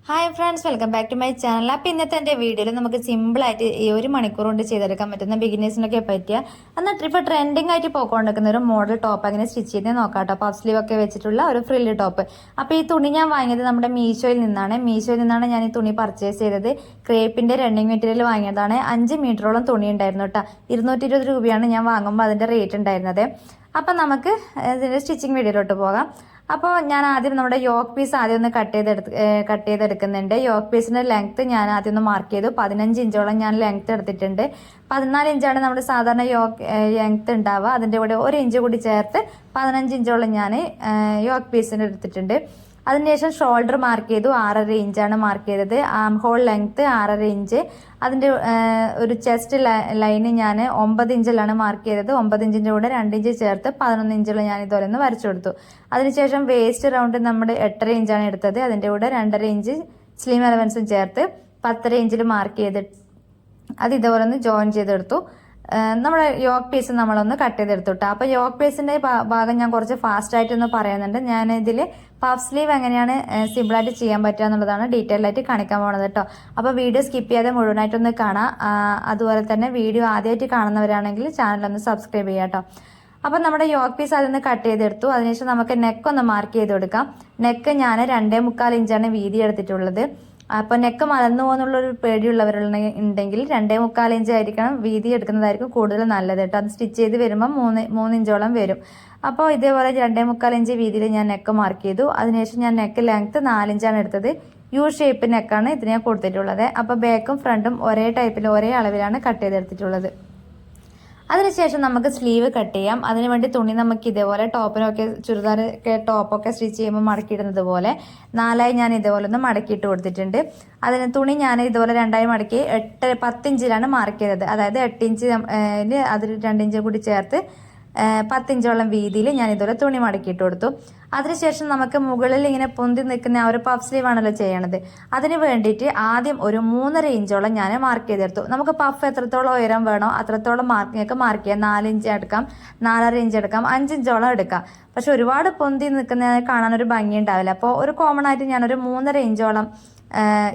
Hi friends, welcome back to my channel. അപ്പോൾ ഇന്നത്തെ എൻ്റെ വീഡിയോയിൽ നമുക്ക് സിമ്പിളായിട്ട് ഈ 1 മണിക്കൂർ കൊണ്ട് ചെയ്തെടുക്കാൻ പറ്റുന്ന ബിഗിനേഴ്സിനൊക്കെ പറ്റിയ എന്നിട്ട് ഇപ്പോൾ ട്രെൻഡിങ് ആയിട്ട് പോയിക്കൊണ്ടിരിക്കുന്ന ഒരു മോഡൽ ടോപ്പ് അങ്ങനെ സ്റ്റിച്ച് ചെയ്ത് നോക്കാം കേട്ടോ. പഫ് സ്ലീവ് ഒക്കെ വെച്ചിട്ടുള്ള ഒരു ഫ്രില്ല് ടോപ്പ്. അപ്പോൾ ഈ തുണി ഞാൻ വാങ്ങിയത് നമ്മുടെ മീഷോയിൽ നിന്നാണ് ഞാൻ ഈ തുണി പർച്ചേസ് ചെയ്തത്. ക്രേപ്പിൻ്റെ റണ്ണിങ് മെറ്റീരിയൽ വാങ്ങിയതാണ്. 5 മീറ്ററോളം തുണി ഉണ്ടായിരുന്നു കേട്ടോ. 220 രൂപയാണ് ഞാൻ വാങ്ങുമ്പോൾ അതിൻ്റെ റേറ്റ് ഉണ്ടായിരുന്നത്. അപ്പം നമുക്ക് ഇതിൻ്റെ സ്റ്റിച്ചിങ് വീഡിയോയിലോട്ട് പോകാം. അപ്പോൾ ഞാൻ ആദ്യം നമ്മുടെ യോക്ക് പീസ് ആദ്യം ഒന്ന് കട്ട് ചെയ്തെടുക്കുന്നുണ്ട്. യോക്ക് പീസിൻ്റെ ലെങ്ത്ത് ഞാൻ ആദ്യം ഒന്ന് മാർക്ക് ചെയ്തു. 15 ഇഞ്ചോളം ഞാൻ ലെങ്ത്ത് എടുത്തിട്ടുണ്ട്. 14 ഇഞ്ചാണ് നമ്മുടെ സാധാരണ യോക്ക് ലെങ്ത്ത് ഉണ്ടാവുക. അതിൻ്റെ കൂടെ 1 ഇഞ്ച് കൂടി ചേർത്ത് 15 ഇഞ്ചോളം ഞാൻ യോക്ക് പീസിന് എടുത്തിട്ടുണ്ട്. അതിനുശേഷം ഷോൾഡർ മാർക്ക് ചെയ്തു. 6.5 ഇഞ്ചാണ് മാർക്ക് ചെയ്തത്. Arm hole length 6.5 inch. അതിൻ്റെ ഒരു ചെസ്റ്റ് ലൈന് ഞാൻ 9 ഇഞ്ചിലാണ് മാർക്ക് ചെയ്തത്. 9 ഇഞ്ചിൻ്റെ കൂടെ 2 ഇഞ്ച് ചേർത്ത് 11 ഇഞ്ചിൽ ഞാൻ ഇതുപോലെ ഒന്ന് വരച്ചു കൊടുത്തു. അതിനുശേഷം വേസ്റ്റ് റൗണ്ട് നമ്മൾ 8.5 ഇഞ്ചാണ് എടുത്തത്. അതിൻ്റെ കൂടെ 2.5 ഇഞ്ച് സ്ലീം അലവൻസും ചേർത്ത് 10.5 ഇഞ്ചിൽ മാർക്ക് ചെയ്ത് അത് ഇതുപോലെ ഒന്ന് ജോയിൻ ചെയ്തെടുത്തു. നമ്മുടെ യോക്ക് പീസ് നമ്മളൊന്ന് കട്ട് ചെയ്തെടുത്തുട്ടോ. അപ്പോൾ യോക്ക് പീസിൻ്റെ ഭാഗം ഞാൻ കുറച്ച് ഫാസ്റ്റായിട്ടൊന്ന് പറയുന്നുണ്ട്. ഞാൻ ഇതിൽ പഫ് സ്ലീവ് എങ്ങനെയാണ് സിമ്പിളായിട്ട് ചെയ്യാൻ പറ്റുക എന്നുള്ളതാണ് ഡീറ്റെയിൽ ആയിട്ട് കാണിക്കാൻ പോകുന്നത് കേട്ടോ. അപ്പോൾ വീഡിയോ സ്കിപ്പ് ചെയ്യാതെ മുഴുവനായിട്ടൊന്ന് കാണാം. അതുപോലെ തന്നെ വീഡിയോ ആദ്യമായിട്ട് കാണുന്നവരാണെങ്കിൽ ചാനലൊന്ന് സബ്സ്ക്രൈബ് ചെയ്യാം കേട്ടോ. അപ്പം നമ്മുടെ യോക്ക് പീസ് അതിൽ കട്ട് ചെയ്തെടുത്തു. അതിനുശേഷം നമുക്ക് നെക്കൊന്ന് മാർക്ക് ചെയ്ത് കൊടുക്കാം. നെക്ക് ഞാൻ 2.25 ഇഞ്ചാണ് വീതി എടുത്തിട്ടുള്ളത്. അപ്പോൾ നെക്ക് മലന്നു പോകുന്നുള്ളൊരു പേടിയുള്ളവരുണ്ടെങ്കിൽ 2.25 ഇഞ്ച് ആയിരിക്കണം വീതി എടുക്കുന്നതായിരിക്കും കൂടുതൽ നല്ലത് കേട്ടോ. അത് സ്റ്റിച്ച് ചെയ്ത് വരുമ്പോൾ 3 ഇഞ്ചോളം വരും. അപ്പോൾ ഇതേപോലെ 2.25 ഇഞ്ച് വീതിയിൽ ഞാൻ നെക്ക് മാർക്ക് ചെയ്തു. അതിനുശേഷം ഞാൻ നെക്ക് ലെങ്ത്ത് 4 ഇഞ്ചാണ് എടുത്തത്. യു ഷേപ്പ് നെക്കാണ് ഇതിന് ഞാൻ കൊടുത്തിട്ടുള്ളത്. അപ്പോൾ ബാക്കും ഫ്രണ്ടും ഒരേ ടൈപ്പിൽ ഒരേ അളവിലാണ് കട്ട് ചെയ്തെടുത്തിട്ടുള്ളത്. അതിനുശേഷം നമുക്ക് സ്ലീവ് കട്ട് ചെയ്യാം. അതിനുവേണ്ടി തുണി നമുക്ക് ഇതേപോലെ ടോപ്പിനൊക്കെ ചുരിദാറൊക്കെ ടോപ്പൊക്കെ സ്റ്റിച്ച് ചെയ്യുമ്പോൾ മടക്കിയിടുന്നത് പോലെ 4ആയി ഞാൻ ഇതേപോലെ ഒന്ന് മടക്കിയിട്ട് കൊടുത്തിട്ടുണ്ട്. അതിന് തുണി ഞാൻ ഇതുപോലെ 2ആയി മടക്കി 10 ഇഞ്ചിലാണ് മാർക്ക് ചെയ്തത്. അതായത് 8 ഇഞ്ച് അതിൽ 2 ഇഞ്ച് കൂടി ചേർത്ത് 10 ഇഞ്ചോളം വീതിയിൽ ഞാൻ ഇതുപോലെ തുണി മടക്കിയിട്ട് കൊടുത്തു. അതിനുശേഷം നമുക്ക് മുകളിൽ ഇങ്ങനെ പൊന്തി നിൽക്കുന്ന ഒരു പഫ് സ്ലീവ് ആണല്ലോ ചെയ്യണത്. അതിന് വേണ്ടിയിട്ട് ആദ്യം ഒരു 3.5 ഇഞ്ചോളം ഞാൻ മാർക്ക് ചെയ്തെടുത്തു. നമുക്ക് പഫ് എത്രത്തോളം ഉയരം വേണോ അത്രത്തോളം മാർക്ക് ചെയ്യാം. 4 ഇഞ്ച് എടുക്കാം, 4.5 ഇഞ്ച് എടുക്കാം, 5 ഇഞ്ചോളം എടുക്കാം. പക്ഷെ ഒരുപാട് പൊന്തി നിൽക്കുന്ന കാണാനൊരു ഭംഗി ഉണ്ടാവില്ല. അപ്പോൾ ഒരു കോമൺ ആയിട്ട് ഞാനൊരു 3.5 ഇഞ്ചോളം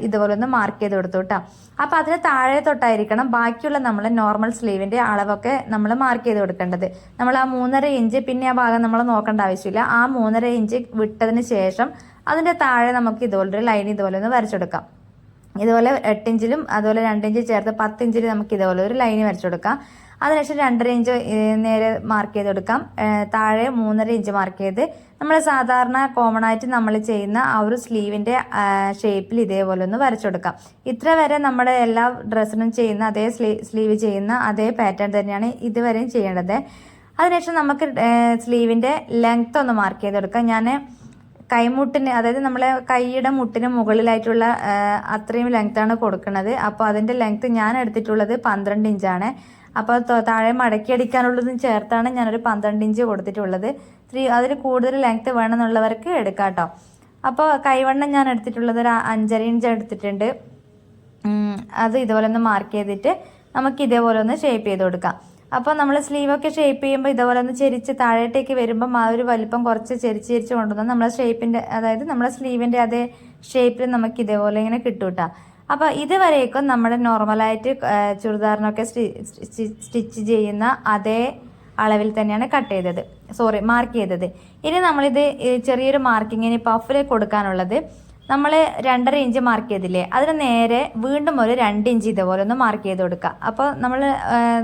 ഇതുപോലെ ഒന്ന് മാർക്ക് ചെയ്ത് കൊടുത്തു കേട്ടോ. അപ്പോൾ അതിന് താഴെ തൊട്ടായിരിക്കണം ബാക്കിയുള്ള നമ്മൾ നോർമൽ സ്ലീവിൻ്റെ അളവൊക്കെ നമ്മൾ മാർക്ക് ചെയ്ത് കൊടുക്കേണ്ടത്. നമ്മൾ ആ 3.5 ഇഞ്ച് പിന്നെ ആ ഭാഗം നമ്മൾ നോക്കേണ്ട ആവശ്യമില്ല. ആ 3.5 ഇഞ്ച് വിട്ടതിന് ശേഷം അതിൻ്റെ താഴെ നമുക്ക് ഇതുപോലൊരു ലൈൻ ഇതുപോലെ ഒന്ന് വരച്ചെടുക്കാം. ഇതുപോലെ 8 ഇഞ്ചിലും അതുപോലെ 2 ഇഞ്ച് ചേർത്ത് 10 ഇഞ്ചിൽ നമുക്ക് ഇതുപോലെ ഒരു ലൈൻ വരച്ചെടുക്കാം. അതിനുശേഷം 2.5 ഇഞ്ച് നേരെ മാർക്ക് ചെയ്ത് കൊടുക്കാം. താഴെ 3.5 ഇഞ്ച് മാർക്ക് ചെയ്ത് നമ്മൾ സാധാരണ കോമൺ ആയിട്ട് നമ്മൾ ചെയ്യുന്ന ആ ഒരു സ്ലീവിൻ്റെ ഷേപ്പിൽ ഇതേപോലെ ഒന്ന് വരച്ചെടുക്കാം. ഇത്ര വരെ നമ്മുടെ എല്ലാ ഡ്രസ്സിനും ചെയ്യുന്ന അതേ സ്ലീവ് ചെയ്യുന്ന അതേ പാറ്റേൺ തന്നെയാണ് ഇതുവരെയും ചെയ്യേണ്ടത്. അതിനുശേഷം നമുക്ക് സ്ലീവിൻ്റെ ലെങ്ത്ത് ഒന്ന് മാർക്ക് ചെയ്തെടുക്കാം. ഞാൻ കൈമുട്ടിന്, അതായത് നമ്മളെ കൈയുടെ മുട്ടിന് മുകളിലായിട്ടുള്ള അത്രയും ലെങ്ത്താണ് കൊടുക്കുന്നത്. അപ്പോൾ അതിൻ്റെ ലെങ്ത്ത് ഞാൻ എടുത്തിട്ടുള്ളത് 12 ഇഞ്ചാണ്. അപ്പോൾ താഴെ മടക്കി അടിക്കാനുള്ളതും ചേർത്താണ് ഞാനൊരു 12 ഇഞ്ച് കൊടുത്തിട്ടുള്ളത്. അതിൽ കൂടുതൽ ലെങ്ത്ത് വേണമെന്നുള്ളവർക്ക് എടുക്കാം കേട്ടോ. അപ്പോൾ കൈവണ്ണം ഞാൻ എടുത്തിട്ടുള്ളത് ഒരു 5.5 ഇഞ്ച് എടുത്തിട്ടുണ്ട്. അത് ഇതുപോലെ ഒന്ന് മാർക്ക് ചെയ്തിട്ട് നമുക്ക് ഇതേപോലെ ഒന്ന് ഷേപ്പ് ചെയ്ത് കൊടുക്കാം. അപ്പോൾ നമ്മൾ സ്ലീവൊക്കെ ഷേപ്പ് ചെയ്യുമ്പോൾ ഇതുപോലെ ഒന്ന് ചെരിച്ച് താഴേട്ടേക്ക് വരുമ്പം ആ ഒരു വലിപ്പം കുറച്ച് ചെരിച്ച് കൊണ്ടുവന്നാൽ നമ്മളെ ഷേപ്പിൻ്റെ, അതായത് നമ്മളെ സ്ലീവിൻ്റെ അതേ ഷേപ്പിൽ നമുക്ക് ഇതേപോലെ ഇങ്ങനെ കിട്ടും കേട്ടോ. അപ്പോൾ ഇതുവരേക്കും നമ്മുടെ നോർമലായിട്ട് ചുരിദാറിനൊക്കെ സ്റ്റിച്ച് ചെയ്യുന്ന അതേ അളവിൽ തന്നെയാണ് മാർക്ക് ചെയ്തത്. ഇനി നമ്മളിത് ചെറിയൊരു മാർക്കിങ്ങിന് പഫിൽ കൊടുക്കാനുള്ളത് നമ്മൾ 2.5 ഇഞ്ച് മാർക്ക് ചെയ്തില്ലേ, അതിന് നേരെ വീണ്ടും ഒരു 2 ഇഞ്ച് ഇതുപോലെ ഒന്ന് മാർക്ക് ചെയ്ത് കൊടുക്കുക. അപ്പോൾ നമ്മൾ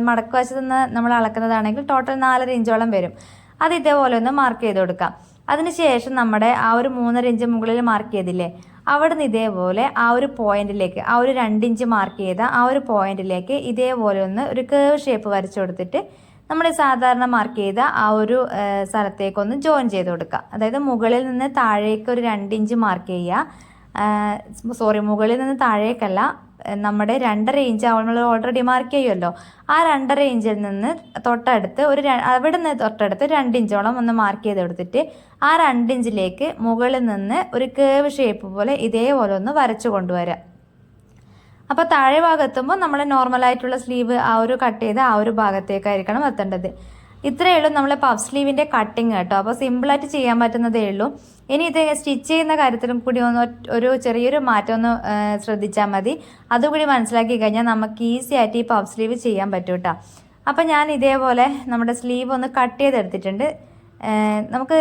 മടക്ക് വശത്ത് നിന്ന് നമ്മൾ അളക്കുന്നതാണെങ്കിൽ ടോട്ടൽ 4.5 ഇഞ്ചോളം വരും. അത് ഇതേപോലെ ഒന്ന് മാർക്ക് ചെയ്ത് കൊടുക്കാം. അതിനുശേഷം നമ്മുടെ ആ ഒരു 3.5 ഇഞ്ച് മുകളിൽ മാർക്ക് ചെയ്തില്ലേ, അവിടെ നിന്ന് ഇതേപോലെ ആ ഒരു പോയിന്റിലേക്ക്, ആ ഒരു 2 ഇഞ്ച് മാർക്ക് ചെയ്ത ആ ഒരു പോയിന്റിലേക്ക് ഇതേപോലെ ഒന്ന് ഒരു കേവ് ഷേപ്പ് വരച്ചു കൊടുത്തിട്ട് നമ്മൾ സാധാരണ മാർക്ക് ചെയ്ത ആ ഒരു സ്ഥലത്തേക്കൊന്ന് ജോയിൻ ചെയ്ത് കൊടുക്കുക. അതായത് മുകളിൽ നിന്ന് താഴേക്ക് ഒരു 2 ഇഞ്ച് മാർക്ക് ചെയ്യുക. മുകളിൽ നിന്ന് താഴേക്കല്ല, നമ്മുടെ 2.5 ഇഞ്ച് നമ്മൾ ഓൾറെഡി മാർക്ക് ചെയ്യുമല്ലോ, ആ 2.5 ഇഞ്ചിൽ നിന്ന് തൊട്ടടുത്ത് അവിടെ നിന്ന് തൊട്ടടുത്ത് 2 ഇഞ്ചോളം ഒന്ന് മാർക്ക് ചെയ്തെടുത്തിട്ട് ആ 2 ഇഞ്ചിലേക്ക് മുകളിൽ നിന്ന് ഒരു കേവ് ഷേപ്പ് പോലെ ഇതേപോലെ ഒന്ന് വരച്ചു കൊണ്ടുവരിക. അപ്പോൾ താഴെ ഭാഗത്തുമ്പോൾ നമ്മൾ നോർമലായിട്ടുള്ള സ്ലീവ് ആ ഒരു കട്ട് ചെയ്ത് ആ ഒരു ഭാഗത്തേക്കായിരിക്കണം എത്തേണ്ടത്. ഇത്രയേ ഉള്ളൂ നമ്മളെ പഫ് സ്ലീവിൻ്റെ കട്ടിങ് കേട്ടോ. അപ്പോൾ സിമ്പിളായിട്ട് ചെയ്യാൻ പറ്റുന്നതേ ഉള്ളൂ. ഇനി ഇത് സ്റ്റിച്ച് ചെയ്യുന്ന കാര്യത്തിലും കൂടി ഒരു ചെറിയൊരു മാറ്റം ഒന്ന് ശ്രദ്ധിച്ചാൽ മതി. അതുകൂടി മനസ്സിലാക്കി കഴിഞ്ഞാൽ നമുക്ക് ഈസി ആയിട്ട് ഈ പഫ് സ്ലീവ് ചെയ്യാൻ പറ്റും കേട്ടോ. അപ്പം ഞാൻ ഇതേപോലെ നമ്മുടെ സ്ലീവ് ഒന്ന് കട്ട് ചെയ്തെടുത്തിട്ടുണ്ട്. നമുക്ക്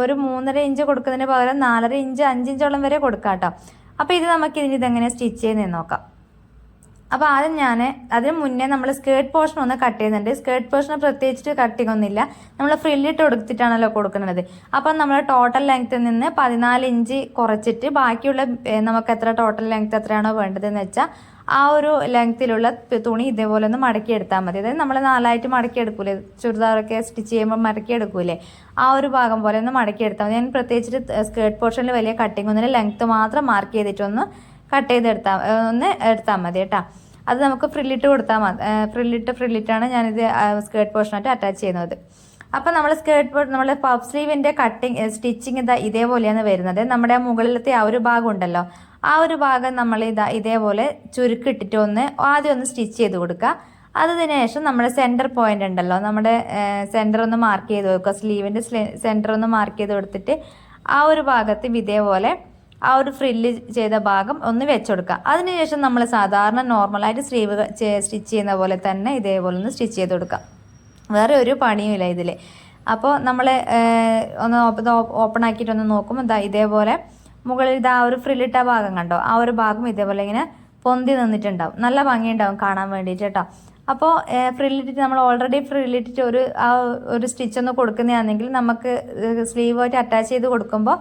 ഒരു 3.5 ഇഞ്ച് കൊടുക്കുന്നതിന് പകരം 4.5 ഇഞ്ച് 5 ഇഞ്ചോളം വരെ കൊടുക്കാം കേട്ടോ. അപ്പോൾ ഇത് നമുക്ക് ഇതെങ്ങനെ സ്റ്റിച്ച് ചെയ്യുന്നതെന്ന് നോക്കാം. അപ്പോൾ ആദ്യം അതിന് മുന്നേ നമ്മൾ സ്കേർട്ട് പോർഷൻ ഒന്ന് കട്ട് ചെയ്യുന്നുണ്ട്. സ്കേർട്ട് പോർഷന് പ്രത്യേകിച്ചിട്ട് കട്ടിങ് ഒന്നുമില്ല, നമ്മൾ ഫ്രില്ലിട്ട് കൊടുത്തിട്ടാണല്ലോ കൊടുക്കുന്നത്. അപ്പം നമ്മൾ ടോട്ടൽ ലെങ്ത്തിൽ നിന്ന് 14 ഇഞ്ച് കുറച്ചിട്ട് ബാക്കിയുള്ള നമുക്ക് എത്ര ടോട്ടൽ ലെങ്ത് എത്രയാണോ വേണ്ടതെന്ന് വെച്ചാൽ ആ ഒരു ലെങ്ത്തിലുള്ള തുണി ഇതേപോലെ ഒന്ന് മടക്കി എടുത്താൽ മതി. അതായത് നമ്മൾ 4ആയിട്ട് മടക്കി എടുക്കൂലേ, ചുരിദാറൊക്കെ സ്റ്റിച്ച് ചെയ്യുമ്പോൾ മടക്കി എടുക്കൂലേ, ആ ഒരു ഭാഗം പോലെ ഒന്ന് മടക്കി എടുത്താൽ മതി. ഞാൻ പ്രത്യേകിച്ചിട്ട് സ്കേർട്ട് പോർഷനിൽ വലിയ കട്ടിങ് ഒന്നുമില്ല, ലെങ്ത്ത് മാത്രം മാർക്ക് ചെയ്തിട്ടൊന്ന് കട്ട് എടുത്താൽ മതി കേട്ടോ. അത് നമുക്ക് ഫ്രില്ലിട്ട് കൊടുത്താൽ മതി. ഫ്രില്ലിട്ടാണ് ഞാനിത് സ്കേർട്ട് പോർഷനായിട്ട് അറ്റാച്ച് ചെയ്യുന്നത്. അപ്പം നമ്മൾ നമ്മളെ പഫ് സ്ലീവിൻ്റെ സ്റ്റിച്ചിങ് ഇതേപോലെയാണ് വരുന്നത്. നമ്മുടെ മുകളിലത്തെ ആ ഒരു ഭാഗം ഉണ്ടല്ലോ, ആ ഒരു ഭാഗം നമ്മൾ ഇതേപോലെ ചുരുക്കിട്ടിട്ട് ആദ്യം ഒന്ന് സ്റ്റിച്ച് ചെയ്ത് കൊടുക്കുക. അതിന് ശേഷം നമ്മുടെ സെൻറ്റർ പോയിന്റ് ഉണ്ടല്ലോ, നമ്മുടെ സെൻറ്റർ ഒന്ന് മാർക്ക് ചെയ്ത് കൊടുക്കുക. സ്ലീവിൻ്റെ സെൻറ്റർ ഒന്ന് മാർക്ക് ചെയ്ത് കൊടുത്തിട്ട് ആ ഒരു ഭാഗത്തും ഇതേപോലെ ആ ഒരു ഫ്രില്ല് ചെയ്ത ഭാഗം ഒന്ന് വെച്ചുകൊടുക്കുക. അതിനുശേഷം നമ്മൾ സാധാരണ നോർമലായിട്ട് സ്ലീവ് സ്റ്റിച്ച് ചെയ്യുന്ന പോലെ തന്നെ ഇതേപോലെ ഒന്ന് സ്റ്റിച്ച് ചെയ്ത് കൊടുക്കുക. വേറെ ഒരു പണിയുമില്ല ഇതിൽ. അപ്പോൾ നമ്മൾ ഒന്ന് ഓപ്പൺ ആക്കിയിട്ടൊന്ന് നോക്കുമ്പോൾ ഇതേപോലെ മുകളിൽ ആ ഒരു ഫ്രില്ലിട്ട ഭാഗം കണ്ടോ, ആ ഒരു ഭാഗം ഇതേപോലെ ഇങ്ങനെ പൊന്തി നിന്നിട്ടുണ്ടാവും. നല്ല ഭംഗിയുണ്ടാവും കാണാൻ വേണ്ടിയിട്ട് കേട്ടോ. അപ്പോൾ ഫ്രില്ലിട്ടിട്ട് നമ്മൾ ഓൾറെഡി ഫ്രില്ലിട്ടിട്ട് ഒരു സ്റ്റിച്ച് ഒന്ന് കൊടുക്കുന്നതാണെങ്കിൽ നമുക്ക് സ്ലീവായിട്ട് അറ്റാച്ച് ചെയ്ത് കൊടുക്കുമ്പോൾ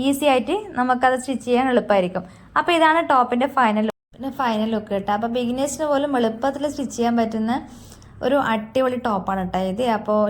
ഈസി ആയിട്ട് നമുക്കത് സ്റ്റിച്ച് ചെയ്യാൻ എളുപ്പമായിരിക്കും. അപ്പോൾ ഇതാണ് ടോപ്പിൻ്റെ ഫൈനൽ ലുക്ക് കേട്ടോ. അപ്പോൾ ബിഗിനേഴ്സിന് പോലും എളുപ്പത്തിൽ സ്റ്റിച്ച് ചെയ്യാൻ പറ്റുന്ന ഒരു അടിപൊളി ടോപ്പാണ് കേട്ടോ ഇത്. അപ്പോൾ